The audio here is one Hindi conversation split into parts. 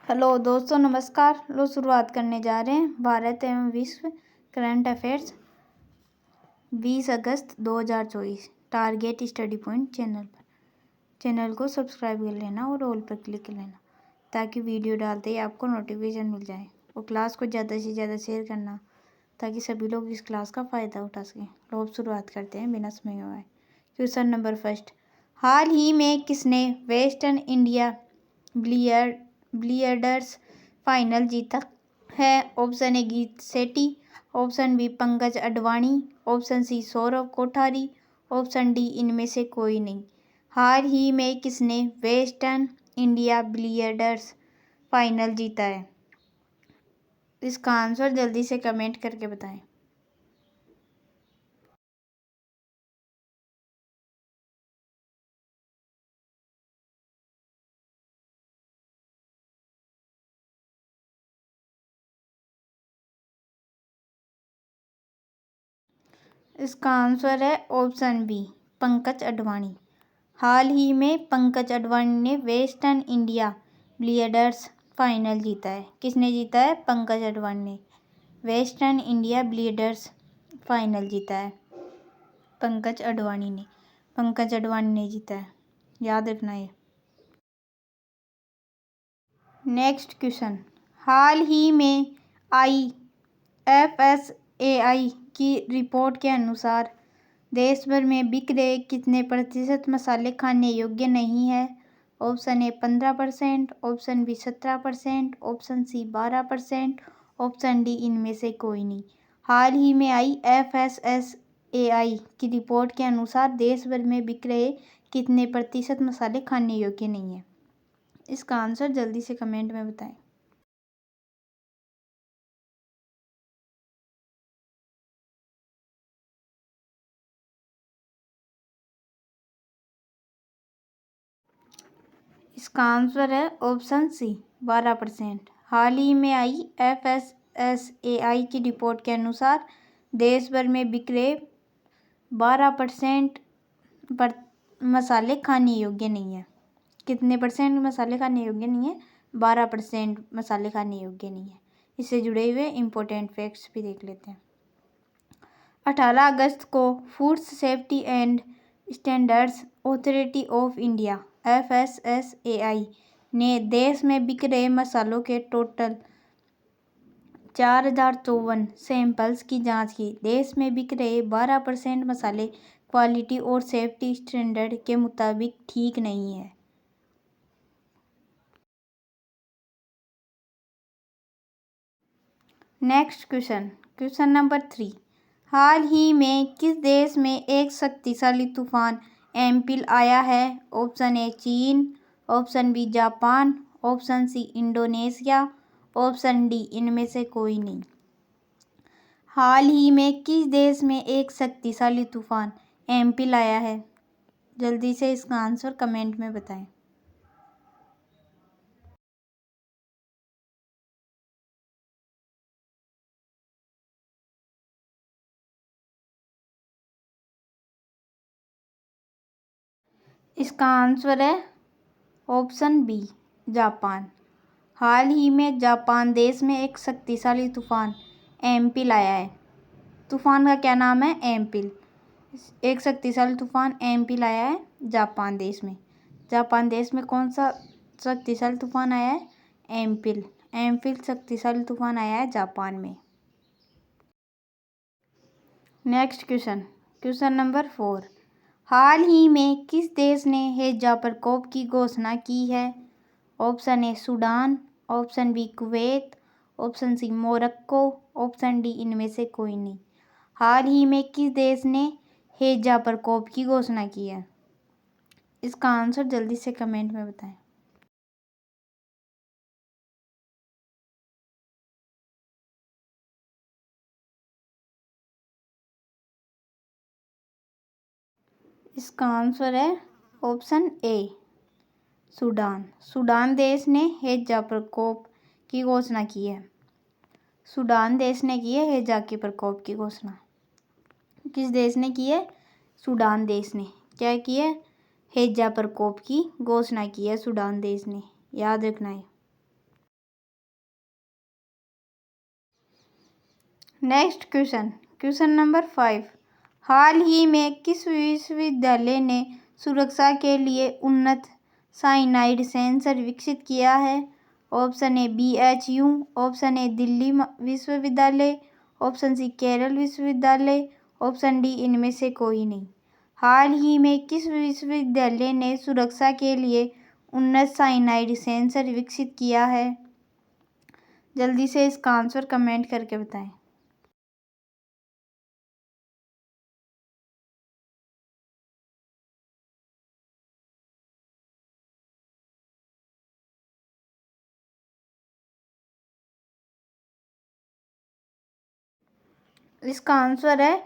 हेलो दोस्तों, नमस्कार। लो शुरुआत करने जा रहे हैं भारत एवं विश्व करंट अफेयर्स 20 अगस्त 2024 टारगेट स्टडी पॉइंट चैनल पर। चैनल को सब्सक्राइब कर लेना और ऑल पर क्लिक कर लेना ताकि वीडियो डालते ही आपको नोटिफिकेशन मिल जाए। और क्लास को ज़्यादा से ज़्यादा शेयर करना ताकि सभी लोग इस क्लास का फ़ायदा उठा सकें। लो अब शुरुआत करते हैं बिना समय गंवाए। क्वेश्चन नंबर फर्स्ट, हाल ही में किसने वेस्टर्न इंडिया बिलियर्ड्स फाइनल जीता है? Option A Geet Sethi, option B Pankaj Advani, option C Saurav Kothari, option D इनमें से कोई नहीं। हाल ही में किसने वेस्टर्न इंडिया बिलियर्ड्स फाइनल जीता है? इसका आंसर जल्दी से कमेंट करके बताएं। इसका आंसर है ऑप्शन बी पंकज अडवाणी। हाल ही में पंकज अडवाणी ने वेस्टर्न इंडिया बिलियर्ड्स फाइनल जीता है। किसने जीता है? पंकज अडवाणी ने वेस्टर्न इंडिया बिलियर्ड्स फाइनल जीता है। पंकज अडवाणी ने जीता है, याद रखना है। नेक्स्ट क्वेश्चन, हाल ही में IFSAI की रिपोर्ट के अनुसार देश भर में बिक रहे कितने प्रतिशत मसाले खाने योग्य नहीं है? Option A 15%, option B 17%, option C 12%, option D इनमें से कोई नहीं। हाल ही में IFSAI की रिपोर्ट के अनुसार देश भर में बिक रहे कितने प्रतिशत मसाले खाने योग्य नहीं है? इसका आंसर जल्दी से कमेंट में बताएं। इसका आंसर है ऑप्शन सी 12%। हाल ही में IFSAI की रिपोर्ट के अनुसार देश भर में बिक रहे 12% मसाले खाने योग्य नहीं है। कितने परसेंट मसाले खाने योग्य नहीं है? 12% मसाले खाने योग्य नहीं है। इससे जुड़े हुए इम्पोर्टेंट फैक्ट्स भी देख लेते हैं। 18 अगस्त को food safety and standards authority of India FSSAI ने देश में बिक रहे मसालों के टोटल 4054 सैंपल्स की जांच की। देश में बिक रहे 12% मसाले क्वालिटी और सेफ्टी स्टैंडर्ड के मुताबिक ठीक नहीं है। नेक्स्ट क्वेश्चन, क्वेश्चन नंबर 3, हाल ही में किस देश में एक शक्तिशाली तूफान एम्पिल आया है? ऑप्शन ए चीन, option B Japan, option C Indonesia, option D इनमें से कोई नहीं। हाल ही में किस देश में एक शक्तिशाली तूफान एम्पिल आया है? जल्दी से इसका आंसर कमेंट में बताएं। इसका आंसर है ऑप्शन बी जापान। हाल ही में जापान देश में एक शक्तिशाली तूफान एम्पिल आया है। तूफान का क्या नाम है? एम्पिल। एक शक्तिशाली तूफान एम्पिल आया है जापान देश में। जापान देश में कौन सा शक्तिशाली तूफान आया है? एम्पिल। एम्पिल शक्तिशाली तूफान आया है जापान में। नेक्स्ट क्वेश्चन, क्वेश्चन नंबर 4, हाल ही में किस देश ने हैजा प्रकोप की घोषणा की है? Option A Sudan, option B Kuwait, option C Morocco, option D इनमें से कोई नहीं। हाल ही में किस देश ने हैजा प्रकोप की घोषणा की है? इसका आंसर जल्दी से कमेंट में बताएं। इसका आंसर है ऑप्शन ए सूडान। सूडान देश ने हैजा प्रकोप की घोषणा की है। सूडान देश ने की है हैजा के प्रकोप की घोषणा। किस देश ने की है? सूडान देश ने क्या की है? हैजा प्रकोप की घोषणा की है सूडान देश ने, याद रखना है। Next question number 5। हाल ही में किस विश्वविद्यालय ने सुरक्षा के लिए उन्नत साइनाइड सेंसर विकसित किया है? Option A BHU, option A Delhi विश्वविद्यालय, ऑप्शन सी केरल विश्वविद्यालय, ऑप्शन डी इनमें से कोई नहीं। हाल ही में किस विश्वविद्यालय ने सुरक्षा के लिए उन्नत साइनाइड सेंसर विकसित किया है? जल्दी से इसका आंसर कमेंट करके बताएं। इसका आंसर है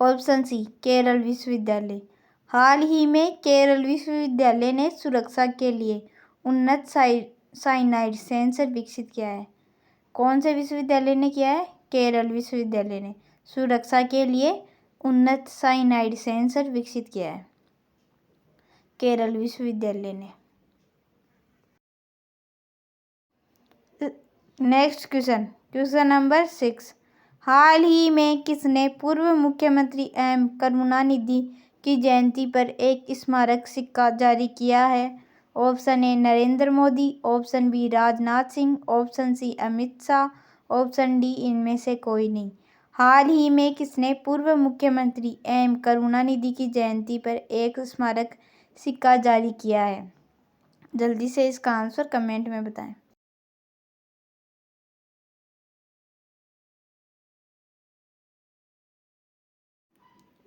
ऑप्शन सी केरल विश्वविद्यालय। हाल ही में केरल विश्वविद्यालय ने सुरक्षा के लिए उन्नत साइनाइड सेंसर विकसित किया है। कौन से विश्वविद्यालय ने किया है? केरल विश्वविद्यालय ने सुरक्षा के लिए उन्नत साइनाइड सेंसर विकसित किया है, केरल विश्वविद्यालय ने। Next question number 6। हाल ही में किसने पूर्व मुख्यमंत्री एम करुणानिधि की जयंती पर एक स्मारक सिक्का जारी किया है? Option A Narendra Modi, option B Rajnath Singh, option C Amit Shah, option D इनमें से कोई नहीं। हाल ही में किसने पूर्व मुख्यमंत्री एम करुणानिधि की जयंती पर एक स्मारक सिक्का जारी किया है? जल्दी से इसका आंसर कमेंट में बताएं।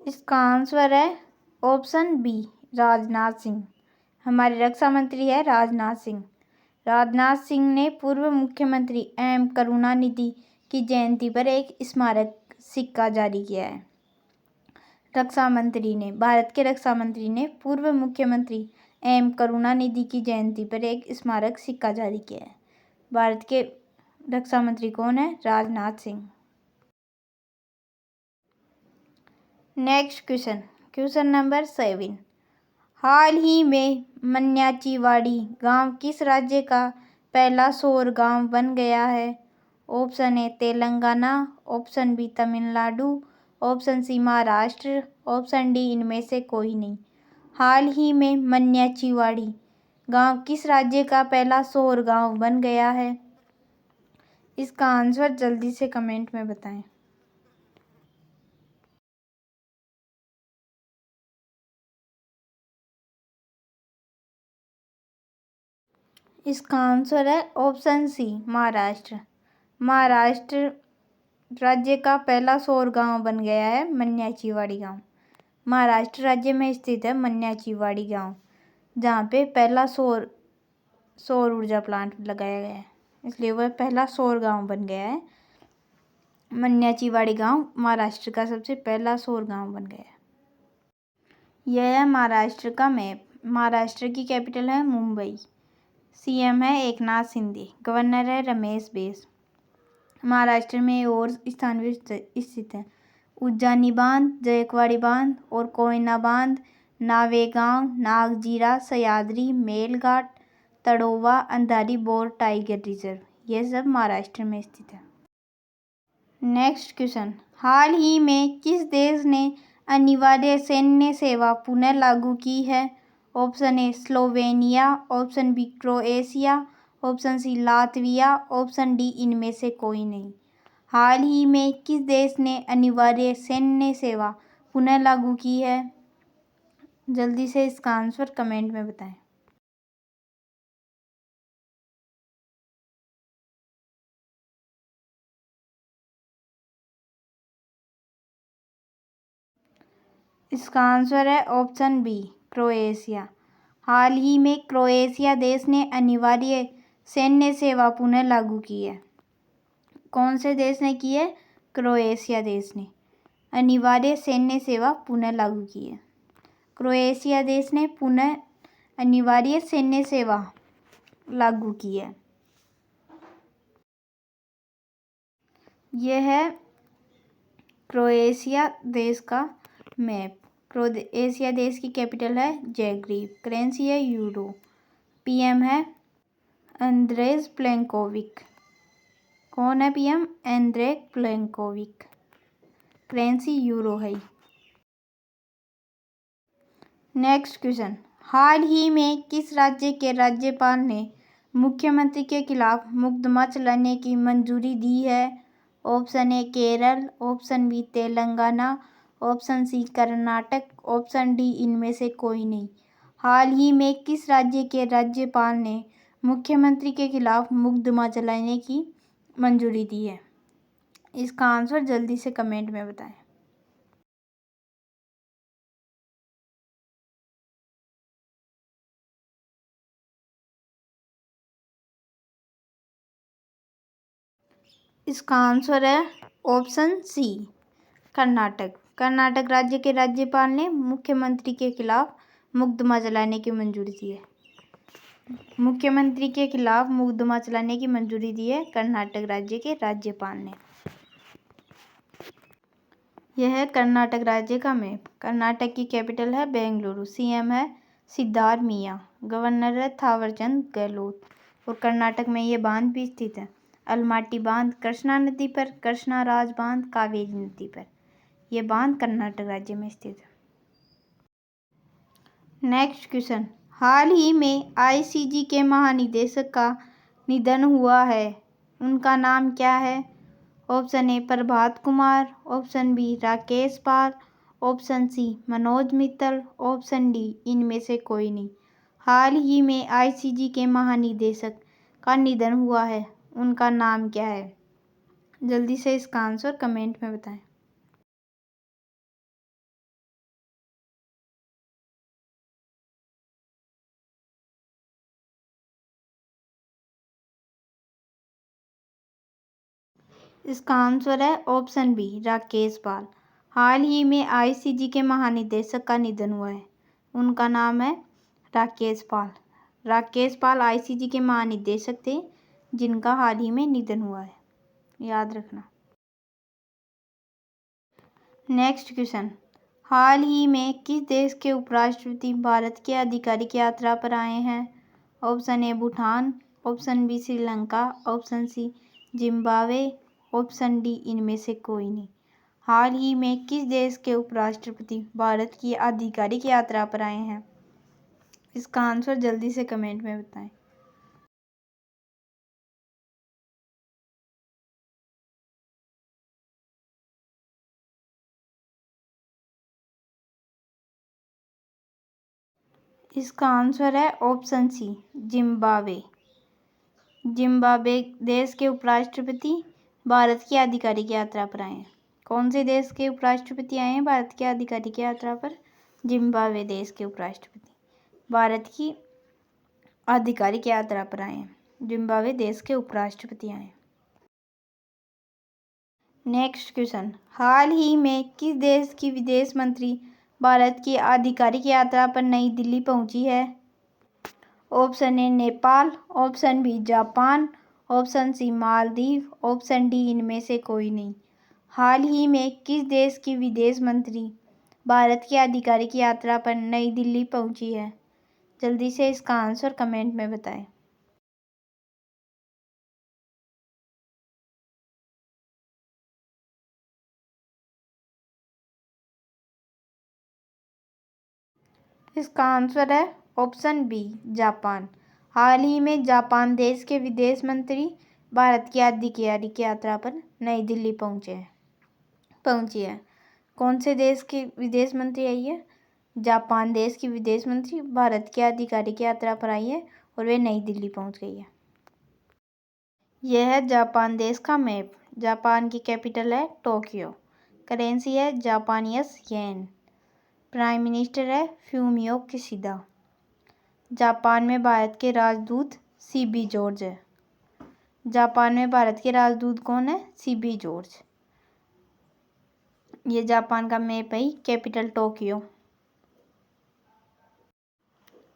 इसका आंसर है ऑप्शन बी राजनाथ सिंह। हमारे रक्षा मंत्री है राजनाथ सिंह। राजनाथ सिंह ने पूर्व मुख्यमंत्री एम करुणानिधि की जयंती पर एक स्मारक सिक्का जारी किया है। भारत के रक्षा मंत्री ने पूर्व मुख्यमंत्री एम करुणानिधि की जयंती पर एक स्मारक सिक्का जारी किया है। भारत के रक्षा मंत्री कौन है? Rajnath Singh. Next question number 7। हाल ही में मन्याचीवाड़ी गांव किस राज्य का पहला सौर गांव बन गया है? Option A Telangana, option B Tamil Nadu, option C Maharashtra, option D इनमें से कोई नहीं। हाल ही में मन्याचीवाड़ी गांव किस राज्य का पहला सौर गांव बन गया है? इसका आंसर जल्दी से कमेंट में बताएं। इसका आंसर है ऑप्शन सी महाराष्ट्र। महाराष्ट्र राज्य का पहला सौर गांव बन गया है मन्याचीवाड़ी गांव। महाराष्ट्र राज्य में स्थित है मन्याचीवाड़ी गांव, जहाँ पे पहला सौर ऊर्जा प्लांट लगाया गया है, इसलिए वह पहला सौर गांव बन गया है। मन्याचीवाड़ी गांव महाराष्ट्र का सबसे पहला सौर गांव बन गया है। यह है महाराष्ट्र का मैप। महाराष्ट्र की कैपिटल है मुंबई। CM है एकनाथ शिंदे। गवर्नर है रमेश बैस। महाराष्ट्र में और स्थान भी स्थित है। उज्जानी बांध, जायकवाड़ी बांध और कोयना बांध, नावेगांव, Nagzira, Sahyadri, Melghat, तड़ोवा, Andhari bore tiger reserve, ये सब महाराष्ट्र में स्थित है। Next question. हाल ही में किस देश ने अनिवार्य सैन्य सेवा पुनः लागू की है? Option A Slovenia, option B Croatia, option C Latvia, option D इनमें से कोई नहीं। हाल ही में किस देश ने अनिवार्य सैन्य सेवा पुनः लागू की है? जल्दी से इसका आंसर कमेंट में बताएं। इसका आंसर है ऑप्शन बी क्रोएशिया। हाल ही में क्रोएशिया देश ने अनिवार्य सैन्य सेवा पुनः लागू की है। कौन से देश ने की है? क्रोएशिया देश ने अनिवार्य सैन्य सेवा पुनः लागू की है। क्रोएशिया देश ने पुनः अनिवार्य सैन्य सेवा लागू की है। यह है क्रोएशिया देश का मैप। क्रोएशिया देश की कैपिटल है ज़ैग्रेब। करेंसी है यूरो। PM है अंद्रेज प्लेंकोविक। कौन है PM? Andre Plenkovic. Currency euro है। नेक्स्ट क्वेश्चन, हाल ही में किस राज्य के राज्यपाल ने मुख्यमंत्री के खिलाफ मुकदमा चलाने की मंजूरी दी है? Option A Kerala, option B Telangana, option C Karnataka, option D इनमें से कोई नहीं। हाल ही में किस राज्य के राज्यपाल ने मुख्यमंत्री के खिलाफ मुकदमा चलाने की मंजूरी दी है? इसका आंसर जल्दी से कमेंट में बताएं। इसका आंसर है ऑप्शन सी कर्नाटक। कर्नाटक राज्य के राज्यपाल ने मुख्यमंत्री के खिलाफ मुकदमा चलाने की मंजूरी दी है। मुख्यमंत्री के खिलाफ मुकदमा चलाने की मंजूरी दी है कर्नाटक राज्य के राज्यपाल ने। यह है कर्नाटक राज्य का मैप। कर्नाटक की कैपिटल है बेंगलुरु। सीएम है सिद्धारमैया। गवर्नर है थावरचंद गहलोत। और कर्नाटक में ये बांध भी स्थित है। अलमाटी बांध कृष्णा नदी पर, कृष्णा राज बांध कावेरी नदी पर। यह बांध कर्नाटक राज्य में स्थित है। नेक्स्ट क्वेश्चन, हाल ही में आईसीजे के महानिदेशक का निधन हुआ है, उनका नाम क्या है? Option A Prabhat Kumar, option B Rakesh Pal, option C Manoj Mittal, option D इनमें से कोई नहीं। हाल ही में आईसीजे के महानिदेशक का निधन हुआ है, उनका नाम क्या है? जल्दी से इसका आंसर कमेंट में बताएं। इसका आंसर है ऑप्शन बी राकेश पाल। हाल ही में आईसीजे के महानिदेशक का निधन हुआ है, उनका नाम है राकेश पाल। राकेश पाल आईसीजे के महानिदेशक थे जिनका हाल ही में निधन हुआ है, याद रखना। नेक्स्ट क्वेश्चन, हाल ही में किस देश के उपराष्ट्रपति भारत के आधिकारिक यात्रा पर आए हैं? Option A Bhutan, option B Sri Lanka, option C Zimbabwe, option D इनमें से कोई नहीं। हाल ही में किस देश के उपराष्ट्रपति भारत की आधिकारिक यात्रा पर आए हैं? इसका आंसर जल्दी से कमेंट में बताएं। इसका आंसर है ऑप्शन सी जिम्बाब्वे। जिम्बाब्वे देश के उपराष्ट्रपति भारत की आधिकारिक यात्रा पर आए हैं। कौन से देश के उपराष्ट्रपति आए हैं भारत की आधिकारिक यात्रा पर? जिम्बाब्वे देश के उपराष्ट्रपति भारत की आधिकारिक यात्रा पर आए हैं। जिम्बाब्वे देश के उपराष्ट्रपति आए हैं। नेक्स्ट क्वेश्चन, हाल ही में किस देश की विदेश मंत्री भारत की आधिकारिक यात्रा पर नई दिल्ली पहुंची है? Option A Nepal, option B Japan, option C Maldives, option D इनमें से कोई नहीं। हाल ही में किस देश की विदेश मंत्री भारत की आधिकारिक यात्रा पर नई दिल्ली पहुंची है? जल्दी से इसका आंसर कमेंट में बताएं। इसका आंसर है ऑप्शन बी जापान। हाल ही में जापान देश के विदेश मंत्री भारत की आधिकारिक यात्रा पर नई दिल्ली पहुंची है। कौन से देश के विदेश मंत्री आई है? जापान देश की विदेश मंत्री भारत की आधिकारिक यात्रा पर आई है और वे नई दिल्ली पहुंच गई है। यह है जापान देश का मैप। जापान की कैपिटल है टोक्यो। करेंसी है जापानियस येन। प्राइम मिनिस्टर है फ्यूमियो किशिदा। जापान में भारत के राजदूत सीबी जॉर्ज है। जापान में भारत के राजदूत कौन है? CB George. ये जापान का मैप है, कैपिटल टोक्यो।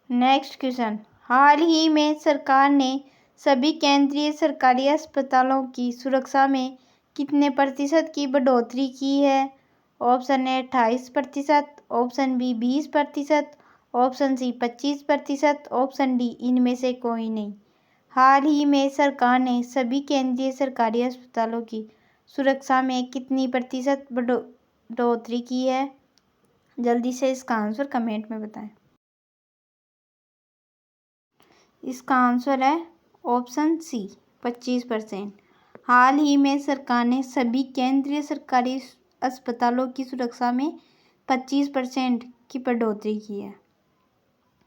नेक्स्ट क्वेश्चन, हाल ही में सरकार ने सभी केंद्रीय सरकारी अस्पतालों की सुरक्षा में कितने प्रतिशत की बढ़ोतरी की है? Option A 28%, option B 20%, option C 25%, option D इनमें से कोई नहीं। हाल ही में सरकार ने सभी केंद्रीय सरकारी अस्पतालों की सुरक्षा में कितनी प्रतिशत बढ़ोतरी की है? जल्दी से इसका आंसर कमेंट में बताएं। इसका आंसर है ऑप्शन सी 25%। हाल ही में सरकार ने सभी केंद्रीय सरकारी अस्पतालों की सुरक्षा में 25% की बढ़ोतरी की है।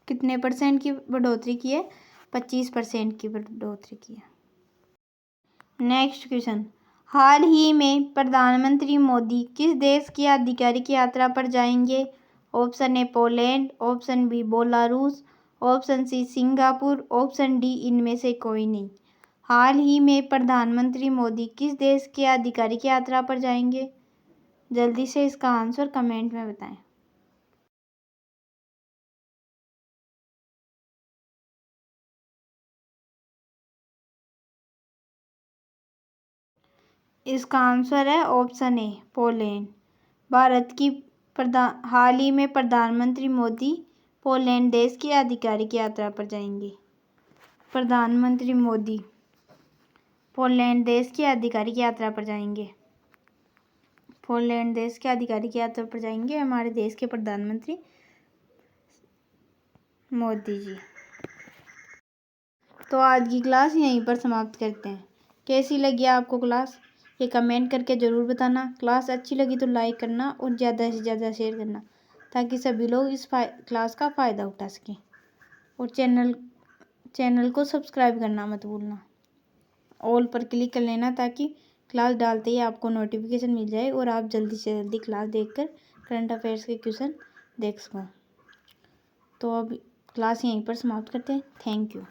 कितने परसेंट की बढ़ोतरी की है? 25% की बढ़ोतरी की है। नेक्स्ट क्वेश्चन, हाल ही में प्रधानमंत्री मोदी किस देश की आधिकारिक यात्रा पर जाएंगे? Option A Poland, option B Belarus, option C Singapore, option D इनमें से कोई नहीं। हाल ही में प्रधानमंत्री मोदी किस देश की आधिकारिक यात्रा पर जाएंगे? जल्दी से इसका आंसर कमेंट में बताएं। इसका आंसर है ऑप्शन ए पोलैंड। हाल ही में प्रधानमंत्री मोदी पोलैंड देश की आधिकारिक यात्रा पर जाएंगे। प्रधानमंत्री मोदी पोलैंड देश की आधिकारिक यात्रा पर जाएंगे। पोलैंड देश की आधिकारिक यात्रा पर जाएंगे हमारे देश के प्रधानमंत्री मोदी जी। तो आज की क्लास यहीं पर समाप्त करते हैं। कैसी लगी आपको क्लास, ये कमेंट करके ज़रूर बताना। क्लास अच्छी लगी तो लाइक करना और ज़्यादा से ज़्यादा शेयर करना, ताकि सभी लोग इस क्लास का फ़ायदा उठा सकें। और चैनल को सब्सक्राइब करना मत भूलना। ऑल पर क्लिक कर लेना, ताकि क्लास डालते ही आपको नोटिफिकेशन मिल जाए और आप जल्दी से जल्दी क्लास देखकर करंट अफेयर्स के क्वेश्चन देख सको। तो अब क्लास यहीं पर समाप्त करते हैं। Thank you.